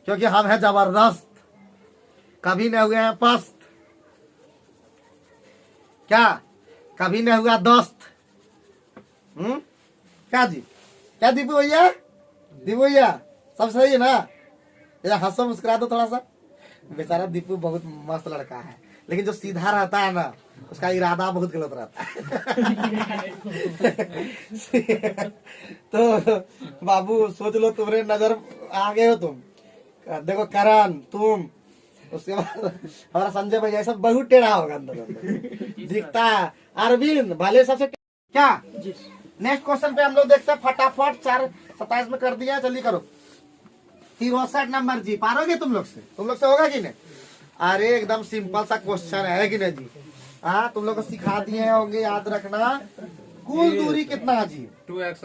क्योंकि हम है जबरदस्त, कभी नहीं हुए हैं पस्त, क्या कभी नहीं हुआ दोस्त। क्या जी, क्या दीपू भैया? दीपू भैया सब सही है ना? या हंसो मुस्कुरा दो थोड़ा सा। बेचारा दीपू बहुत मस्त लड़का है, लेकिन जो सीधा रहता है ना उसका इरादा बहुत गलत रहता है। तो बाबू सोच लो, तुम्हारे नजर आ गए हो तुम। देखो करण, तुम, उसके बाद हमारा संजय भैया, सब बहुत टेढ़ा होगा अंदर अंदर दिखता है। अरविंद भले सबसे क्या। नेक्स्ट क्वेश्चन पे हम लोग देखते हैं फटाफट। 4:27 में कर दिया, जल्दी करो। 63 नंबर जी, पारोगे तुम लोग से? तुम लोग से होगा कि नहीं? अरे एकदम सिंपल सा क्वेश्चन है कि नहीं जी? हाँ, तुम लोग को सिखा दिए होंगे, याद रखना। कुल दूरी कितना है जी? 2x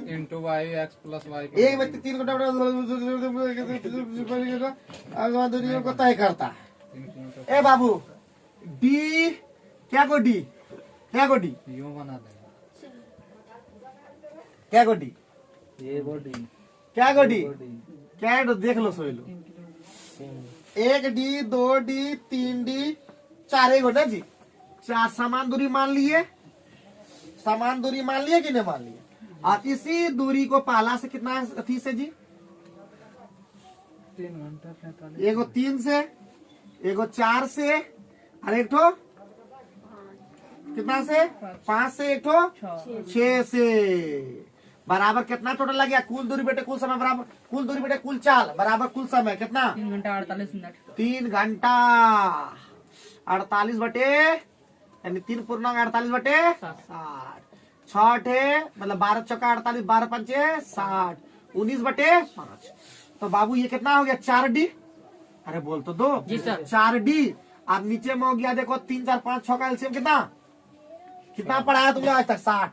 into y x plus y. एक व्यक्ति 3 घंटा दूरी को तय करता है। ए बाबू, डी क्या को डी, क्या को डी, यूं बना देगा। क्या को डी, ये बॉडी क्या को डी, क्या देख लो, सोच लो। 1 डी 2 डी 3 डी 4 घंटा जी। 4 समान दूरी मान लिए, समान दूरी मान लिए कि नहीं मान लिए? और इसी दूरी को पहला से कितना अथी से जी? 3 घंटा 45 एगो 3 से, एगो 4 से, और एक ठो कितना से? 5 से, एक ठो 6 से। बराबर कितना टोटल लग गया? कुल दूरी बेटे कुल समय बराबर, कुल दूरी बेटे कुल चाल बराबर कुल समय कितना? 3 घंटा 48 मिनट। 3 घंटा 48 बटे, यानी 3 पूर्णांक 48 बटे 60। 6 है मतलब 12 चौका 48, 12 पंचे 60, 19 बटे 5। तो बाबू ये कितना हो गया? 4 डी। अरे बोल तो दो जी सर। 4 डी। अब नीचे में हो गया, देखो 3 4 5 6 का एलसीएम कितना कितना पढ़ाया तुमने आज तक? 60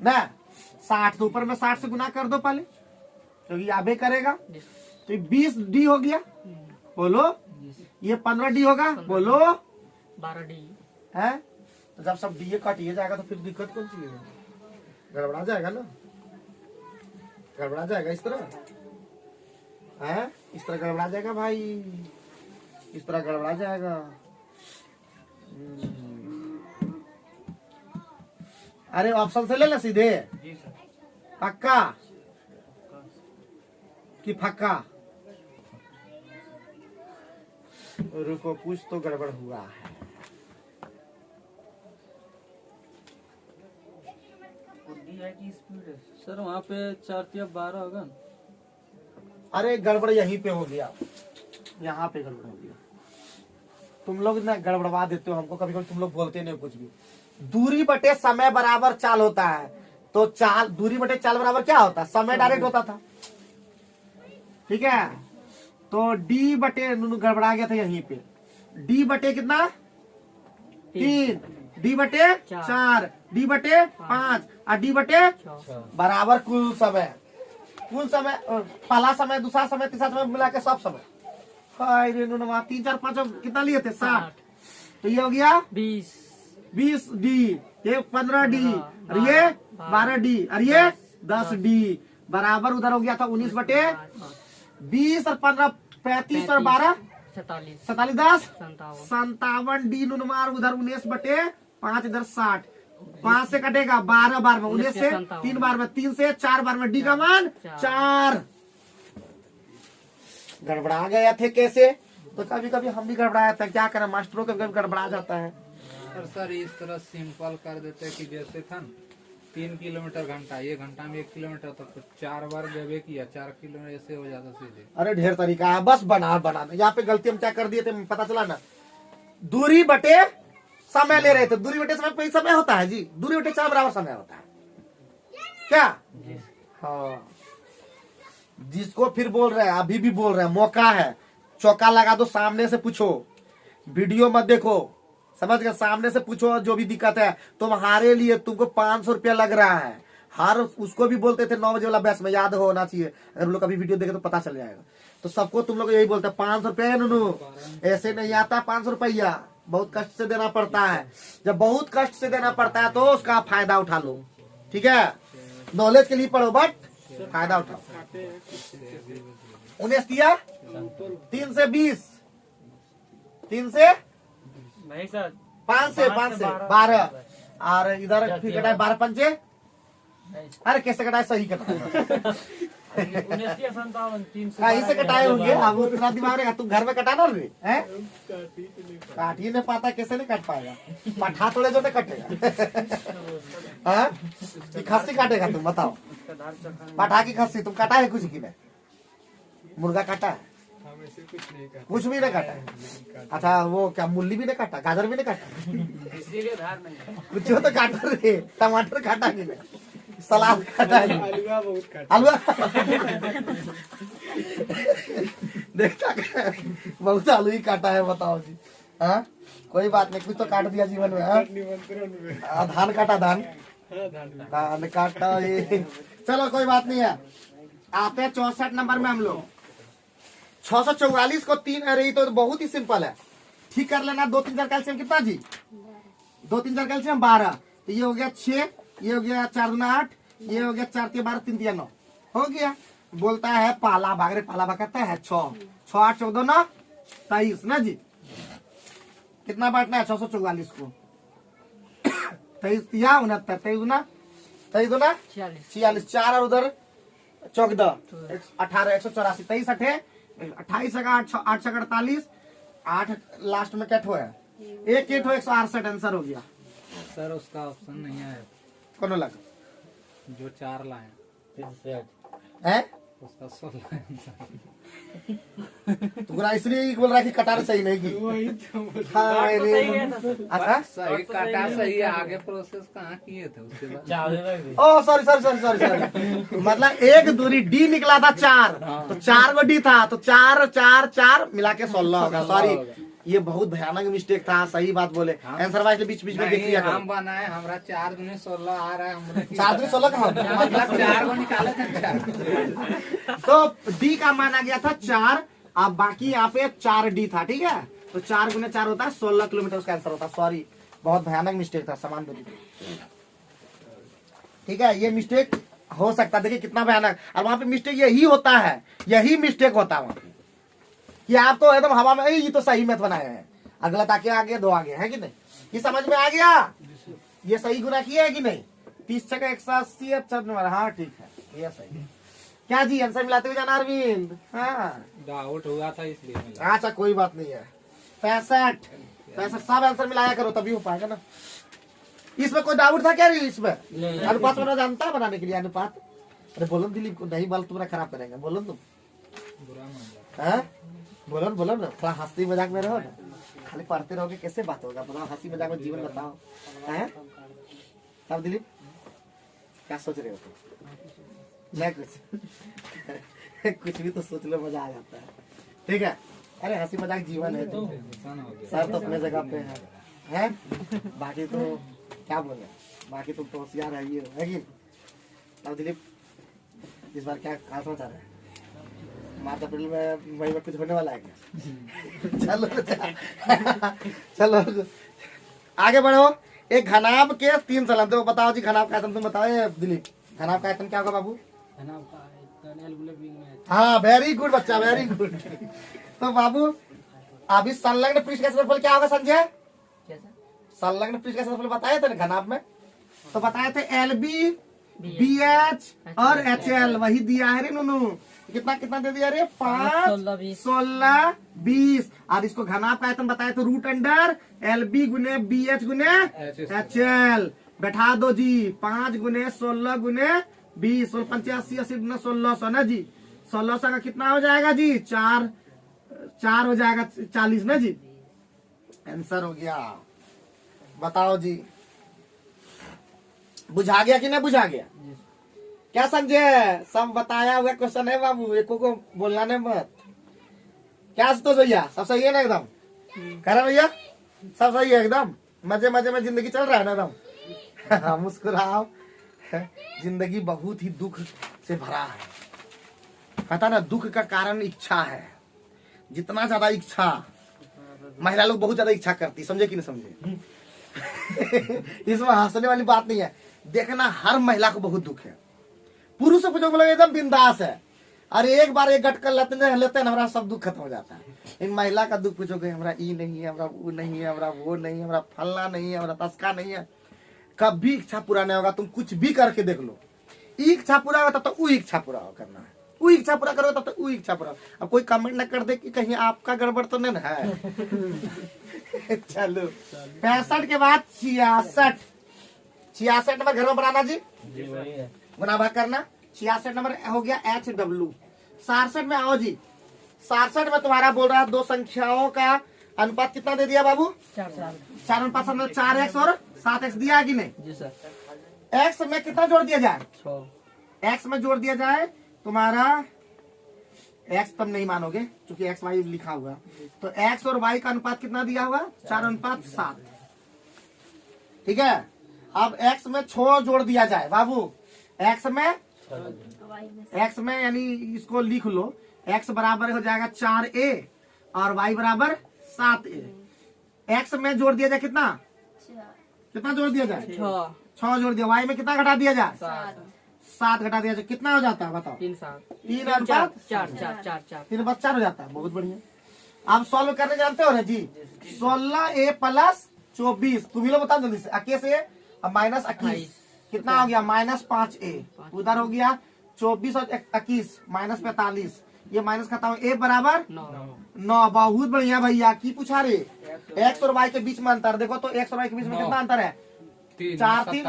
ना, 60 तो ऊपर में 60 से गुना कर दो पहले, क्योंकि तो याबे करेगा। तो ये 20 डी हो गया, बोलो। ये 15 डी होगा, बोलो। 12 डी है। तो जब सब डीए काटिए जाएगा तो फिर दिक्कत कौन सी है? गड़बड़ा जाएगा ना, गड़बड़ा जाएगा इस तरह है, इस तरह गड़बड़ा जाएगा भाई, इस तरह गड़बड़ा जाएगा। अरे ऑप्शन से ले ला सीधे, पक्का कि फक्का? रुको, कुछ तो गड़बड़ हुआ है। सर वहाँ पे 4 या 12 होगा ना? अरे गड़बड़ यहीं पे हो गया, यहाँ पे गड़बड़ हो गया। तुम लोग ना गड़बड़वा देते हो हमको, कभी कभी तुम लोग बोलते नहीं कुछ भी। दूरी बटे समय बराबर चाल होता है, तो चाल दूरी बटे चाल बराबर क्या होता है? समय डायरेक्ट होता था, ठीक है। तो डी बटे गड़बड़ा गया था यहीं पे। डी बटे कितना? 3, डी बटे 4, डी बटे 5 और डी बटे बराबर कुल समय। कुल समय, पहला समय, दूसरा समय, तीसरा समय मिला के सब समय। 3 4 5 कितना लिए थे? 60। तो ये हो गया 20 डी, ये 15 डी, और ये 12 डी, और ये 10 डी। बराबर उधर हो गया था 19 बटे 20 और 15 35 और 12 47 10 57 डी नुनमार उधर 19 बटे 5, इधर 60। 5 से कटेगा 12 बार में, 19 से 3 बार में, 3 से 4 बार में, डी का मान 4। गड़बड़ा गया थे कैसे? तो कभी कभी हम भी गड़बड़ा जाता है, क्या करें, मास्टरों का कभी गड़बड़ा जाता है। और सर इस तरह सिंपल कर देते कि जैसे था न 3 किलोमीटर घंटा, 1 घंटा में 1 किलोमीटर तक तो 4 बार गए किया, 4 किलोमीटर ऐसे हो जाता सीधे। अरे ढेर तरीका है, बस बना यहाँ पे गलती हम क्या कर दिए थे पता चला ना, दूरी बटे समय ले रहे थे, दूरी बटे समय पे समय होता है जी, दूरी बटे चार बराबर समय होता है क्या? हाँ, जिसको फिर बोल रहे हैं, अभी भी बोल रहे हैं, मौका है, चौका लगा दो, सामने से पूछो, वीडियो मत देखो, समझ गए? सामने से पूछो जो भी दिक्कत है। तुम्हारे लिए तुमको 500 रुपया लग रहा है, हर उसको भी बोलते थे 9 बजे वाला बैच में, याद होना चाहिए, अगर लोग कभी वीडियो देखे तो पता चल जाएगा। तो सबको तुम लोग यही बोलते हैं 500 रुपया है नूनू, ऐसे नहीं आता 500 रुपया, बहुत कष्ट से देना पड़ता है। जब बहुत कष्ट से देना पड़ता है तो उसका फायदा उठा लो, ठीक है? नॉलेज के लिए पढ़ो बट फायदा उठाओ। 19 दिया, 3 से 20, 3 से नहीं सर 5 से 12, और इधर फिर कटाए 12 पंचे, अरे कैसे कटाए? सही कटाए 1957 300 कहीं से कटाए होंगे, अब उतना दिमाग रहेगा, तुम घर में कटाना रे हैं? काट ही नहीं पाता, कैसे नहीं काट पाएगा? पठा थोड़े जो नहीं कटेगा हाँ? कि खस्सी काटेगा तुम बताओ? पठा की खस्सी तुम काटा है कुछ की नहीं? मुर्गा काटा है? कुछ भी नहीं काटा है। अच्छा वो क्या मूली भी नहीं काटा, गाजर भी नहीं काटा, इसीलिए धार नहीं है। कुछ तो काटा रे, टमाटर काटा कि नहीं, सलाद काटा है, हलवा बहुत काटा, हलवा देखता बहुत आलू ही काटा है, बताओ जी। हाँ कोई बात नहीं, कुछ तो काट दिया जीवन में। हाँ निमंत्रण में धान काटा, धान हाँ धान धान काटा ये, चलो कोई बात नहीं है। आते हैं 64 नंबर में हम लोग। 644 को 3, अरे ये तो बहुत ही सिंपल है, ठीक कर लेना। 2 3 4 कैल्शियम कितना जी? 2 3 4 कैल्शियम 12, तो ये हो गया 6, ये हो गया 4 दूना 8, ये हो गया 4 3 12 3 3 9, हो गया। बोलता है पाला भाग रे, पाला भाग कहता है 6 6 8 14 9 23 ना जी। कितना बांटना है 644 को? 23 या 69, 23 दूना 46, 4 और उधर 14 18 184, 23 8 28 8 48, 8 लास्ट में क्या ठो है? एक 168 आंसर हो गया। सर उसका ऑप्शन नहीं है, कौन लगा? जो 4 लाए है उसका 16 आंसर। तुम्हारा इसलिए ही बोल रहा है कि कटार सही नहीं की। वही तो बोल- हाँ तो सही गया था। अच्छा सही काटा, सही आगे प्रोसेस कहाँ किए थे उसके बाद? ओ सॉरी, मतलब एक दूरी डी निकला था 4, तो 4 को डी था, तो 4 4 4 मिला के 16 होगा। सॉरी ये बहुत भयानक मिस्टेक था, सही बात बोले। आंसर वाइज बीच बीच में देख लिया करो। हम बनाए, हमारा 4 दूनी 16 आ रहा है, हमने 4 दूनी 16 कहाँ? मतलब 4 को निकाले थे। तो डी का माना गया था 4, अब बाकी यहाँ पे 4 डी था, ठीक है? तो 4 गुना 4 होता है 16 किलोमीटर उसका आंसर होता है। सॉरी बहुत भयानक मिस्टेक था, समान दूरी पे, ठीक है? ये मिस्टेक हो सकता है, देखिए कितना भयानक। और वहां पे मिस्टेक यही होता है, यही मिस्टेक होता है वहां पे, कि आप तो एकदम हवा में ये तो सही मैथ बनाए हैं, अगला ताकि आगे 2 आगे है कि नहीं? ये समझ में आ गया? ये सही गुना किया है कि नहीं? 30 छक्का 180, अच्छा नंबर, हाँ ठीक है, ये सही है। क्या जी आंसर मिलाते हुए जाना अरविंद? हाँ डाउट हुआ था इसलिए मिला। अच्छा कोई बात नहीं है। 65 सब आंसर मिलाया करो तभी हो पाएगा ना। इसमें कोई डाउट था क्या? इसमें अनुपात बना जानता है बनाने के लिए अनुपात? अरे बोलो दिलीप को, नहीं बाल तुम्हारा खराब करेंगे, बोलो तुम। बुरा मान जाता। हाँ बोलो ना, थोड़ा हंसी मजाक में रहो ना, खाली पढ़ते रहोगे कैसे बात होगा? बताओ, हंसी मजाक में जीवन बताओ। हैं तब दिलीप क्या सोच रहे हो तुम? मैं कुछ भी तो सोच लो, मजा आ जाता है, ठीक है? अरे हंसी मजाक जीवन है, तो नुकसान हो गया। सर तो अपने जगह पे है? बाकी तो क्या बोले, बाकी तुम तो होशियार है, ये है कि? तब दिलीप इस बार क्या चाह रहे हैं? मार्च अप्रैल में मई में कुछ होने वाला है क्या? चलो आगे बढ़ो। एक घनाभ के 3 सलन, तो बताओ जी घनाभ का आयतन तुम बताओ। ये दिलीप घनाभ का आयतन क्या होगा बाबू? हाँ वेरी गुड बच्चा, वेरी गुड। तो बाबू अभी संलग्न पृष्ठ का क्षेत्रफल क्या होगा संजय? संलग्न पृष्ठ का क्षेत्रफल बताए थे ना घनाभ में, तो बताए थे LB BH और HL वही दिया है रे नूनू। कितना कितना दे दिया रे? 5, 16, 20। और इसको घनाभ का आयतन बताया तो रूट अंडर LB गुने BH गुने HL। बैठा दो जी, 5 गुने 16 गुने 20, 85 80 गुना 1600 ना जी। 1600 का कितना हो जाएगा जी? 4 हो जाएगा 40 ना जी। आंसर हो गया। बताओ जी, बुझा गया कि नहीं बुझा गया? क्या समझे? सब बताया हुआ क्वेश्चन है बाबू, एको को बोलना नहीं मत। क्या तो भैया सब सही है ना एकदम? कह रहे भैया सब सही है एकदम? मजे मजे में जिंदगी चल रहा है ना एकदम? मुस्कुराओ। जिंदगी बहुत ही दुख से भरा है। पता ना, दुख का कारण इच्छा है। जितना ज्यादा इच्छा, महिला लोग बहुत ज्यादा इच्छा करती, समझे कि नहीं समझे? इसमें हंसने वाली बात नहीं है। देखना, हर महिला को बहुत दुख है। पुरुष से पूछो, बोले एकदम बिंदास है। अरे एक बार एक गट कर लेते हैं ना, हमारा सब दुख खत्म हो जाता है। इन महिला का दुख पूछोगे, हमारा ई नहीं है, हमारा वो नहीं है, हमारा वो नहीं है, हमारा फलना नहीं है, हमारा तस्का नहीं है। कभी इच्छा पूरा नहीं होगा। तुम कुछ भी करके देख लो, इच्छा पूरा होगा तब तो वो इच्छा पूरा करना है। वो इच्छा पूरा करो तब तो वो इच्छा पूरा। अब कोई कमेंट न कर दे कि कहीं आपका गड़बड़ तो नहीं है। चलो 65 के बाद 66। 66 नंबर घर में बनाना जी, गुना भाग करना। 66 नंबर हो गया HW। 67 में आओ जी। 67 में तुम्हारा बोल रहा है दो संख्याओं का अनुपात कितना दे दिया बाबू? 4 अनुपात 4x और 7x दिया है कि नहीं? जी सर। x में कितना जोड़ दिया जाए? 6। x में जोड़ दिया जाए तुम्हारा, x तुम नहीं मानोगे क्योंकि x y लिखा हुआ। तो x और y का अनुपात कितना दिया हुआ? 4 अनुपात 7। ठीक है। अब x में 6 जोड़ दिया जाए बाबू। x में यानी इसको लिख लो, x बराबर हो जाएगा 4a और y बराबर 7a। x में जोड़ दिया जाए कितना? कितना जोड़ दिया जाए? 6 जोड़ दिया। y में कितना घटा दिया जाए? 7 घटा दिया जाए। कितना हो जाता है बताओ? 3 अनुपात 4 हो जाता है। बहुत बढ़िया। आप सॉल्व करने जानते हो ना जी? 16a plus 24। तुम ही लोग बताओ जल्दी से। 21 से माइनस 21 कितना हो गया? -5a। उधर हो गया 24 और 21 -45। ये माइनस खाता हूँ। a बराबर 9। बहुत बढ़िया भैया। की पूछा रे? x और y के बीच में अंतर देखो तो x और y के बीच में कितना अंतर है? 4 3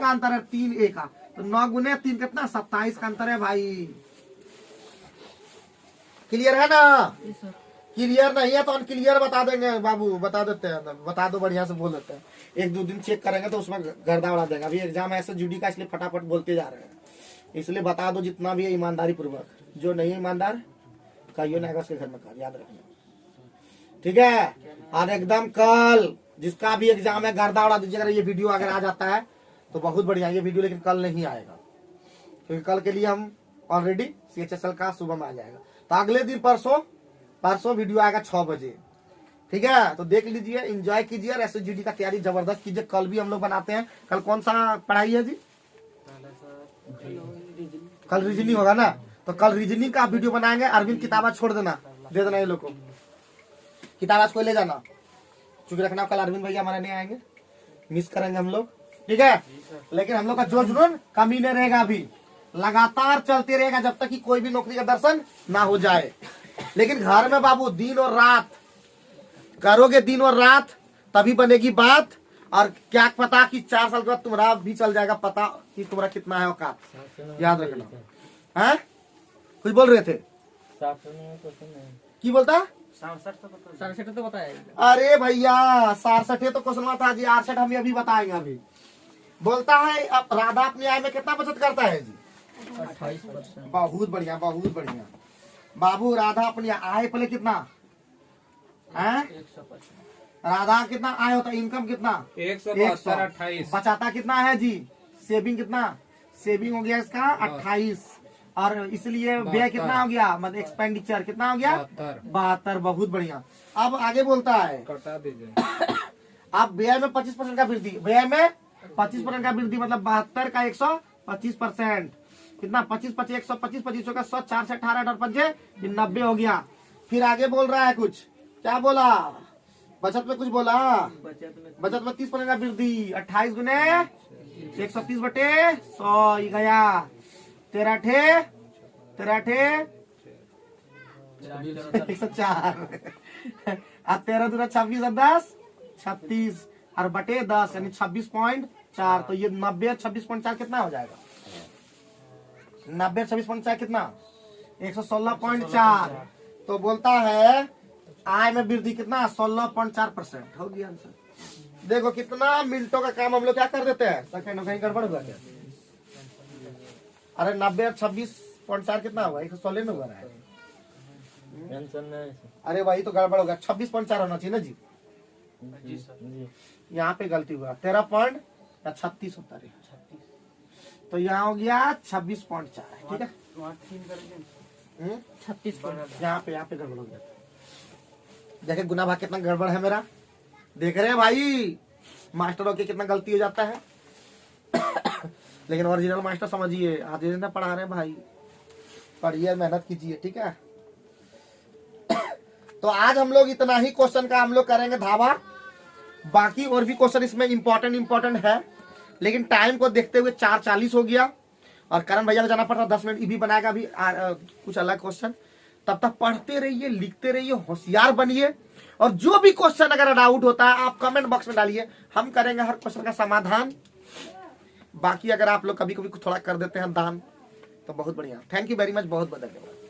का अंतर है। 3a का तो 9 गुने 3 कितना? 27 का अंतर है भाई। क्लियर है ना? क्लियर नहीं है तो अनक्लियर बता देंगे बाबू, बता देते हैं। बता दो, बढ़िया से बोल देते हैं। 1-2 दिन चेक करेंगे तो उसमें गर्दा उड़ा देगा। अभी एग्जाम ऐसे जुडी का, इसलिए फटाफट बोलते जा रहे हैं। इसलिए बता दो जितना भी है ईमानदारी पूर्वक। जो नहीं ईमानदार कहियो ना उसके घर में कर, याद रखना। ठीक है। और एकदम कल जिसका भी एग्जाम है गर्दा उड़ा दीजिएगा। ये वीडियो अगर आ जाता है तो बहुत बढ़िया ये वीडियो, लेकिन कल नहीं आएगा क्योंकि कल के लिए हम ऑलरेडी CHSL का सुबह में आ जाएगा। तो अगले दिन परसों वीडियो आएगा 6 बजे। ठीक है। तो देख लीजिए, एंजॉय कीजिए और SSGD का तैयारी जबरदस्त कीजिए। कल भी हम लोग बनाते हैं। कल कौन सा पढ़ाई है जी? कल रीजनिंग होगा ना? तो कल रीजनिंग का वीडियो बनाएंगे। अरविंद किताबा छोड़ देना, दे देना ये लोग को। किताबा को ले जाना, चूंकि रखना कल अरविंद भैया हमारे नहीं आएंगे, मिस करेंगे हम लोग। ठीक है। लेकिन हम लोग का जो जुनून कमी नहीं रहेगा, अभी लगातार चलते रहेगा जब तक कि कोई भी नौकरी का दर्शन ना हो जाए। लेकिन घर में बाबू दिन और रात करोगे, दिन और रात, तभी बनेगी बात। और क्या पता कि 4 साल के बाद तुम्हारा भी चल जाएगा पता कि तुम्हारा कितना है औकात। याद रखना है। कुछ बोल रहे थे? की बोलता? 67 तो बताया। अरे भैया 67 तो क्वेश्चन था जी। 68 हम अभी बताएंगे। अभी बोलता है अब राधा अपनी आय में कितना बचत करता है जी? 28%। बहुत बढ़िया, बहुत बढ़िया बाबू। राधा अपनी आय पहले कितना है? 100%। राधा कितना आय होता है? इनकम कितना? 128। बचाता कितना है जी? सेविंग कितना? सेविंग हो गया इसका 28। और इसलिए व्यय कितना हो गया? मतलब एक्सपेंडिचर कितना हो गया? 72। बहुत बढ़िया। अब आगे बोलता है, कटा दीजिए। अब व्यय में 25% का वृद्धि। व्यय में 25% का वृद्धि मतलब 72 का 125%। कितना? 25 125 25 का 100 4 से 18 और 5 90 हो गया। फिर आगे बोल रहा है कुछ, क्या बोला? बचत में कुछ बोला। बचत में 30% का वृद्धि। 28 गुने 130 बटे 100 ये गया। 13 ठे 104 और 13 दूना 26 और 10 36 और बटे 10 यानी 26.4। तो ये 90 और 26.4 कितना हो जाएगा? 90 और 26.4 कितना? 116.4। तो बोलता है आय में वृद्धि कितना? 16.4% हो गया आंसर। देखो कितना मिनटों का काम हम लोग क्या कर देते हैं, सेकंड में कहीं गड़बड़ हुआ क्या? अरे 90 और 26.4 कितना हुआ? 116 में हुआ है। अरे भाई तो गड़बड़ होगा, 26.4 होना चाहिए ना जी। जी सर। यहाँ पे गलती हुआ 13.36 होता है, तो यहाँ हो गया 26.4। ठीक है, वहाँ 3 करेंगे 36। यहाँ पे गड़बड़ हो गया। देखे गुना भाग कितना गड़बड़ है मेरा, देख रहे हैं भाई मास्टरों के कितना गलती हो जाता है। लेकिन ओरिजिनल मास्टर समझिए, आज दिन पढ़ा रहे हैं भाई, पढ़िए मेहनत कीजिए। ठीक है, तो आज हम लोग इतना ही क्वेश्चन का हम लोग करेंगे धावा। बाकी और भी क्वेश्चन इसमें इंपॉर्टेंट है, लेकिन टाइम को देखते हुए 4:40 हो गया और करण भैया को जाना पड़ रहा, 10 मिनट भी बनाएगा अभी कुछ अलग क्वेश्चन। तब तक पढ़ते रहिए, लिखते रहिए, होशियार बनिए, और जो भी क्वेश्चन अगर डाउट होता है आप कमेंट बॉक्स में डालिए, हम करेंगे हर क्वेश्चन का समाधान। बाकी अगर आप लोग कभी कभी थोड़ा कर देते हैं दान तो बहुत बढ़िया। थैंक यू वेरी मच, बहुत बहुत धन्यवाद।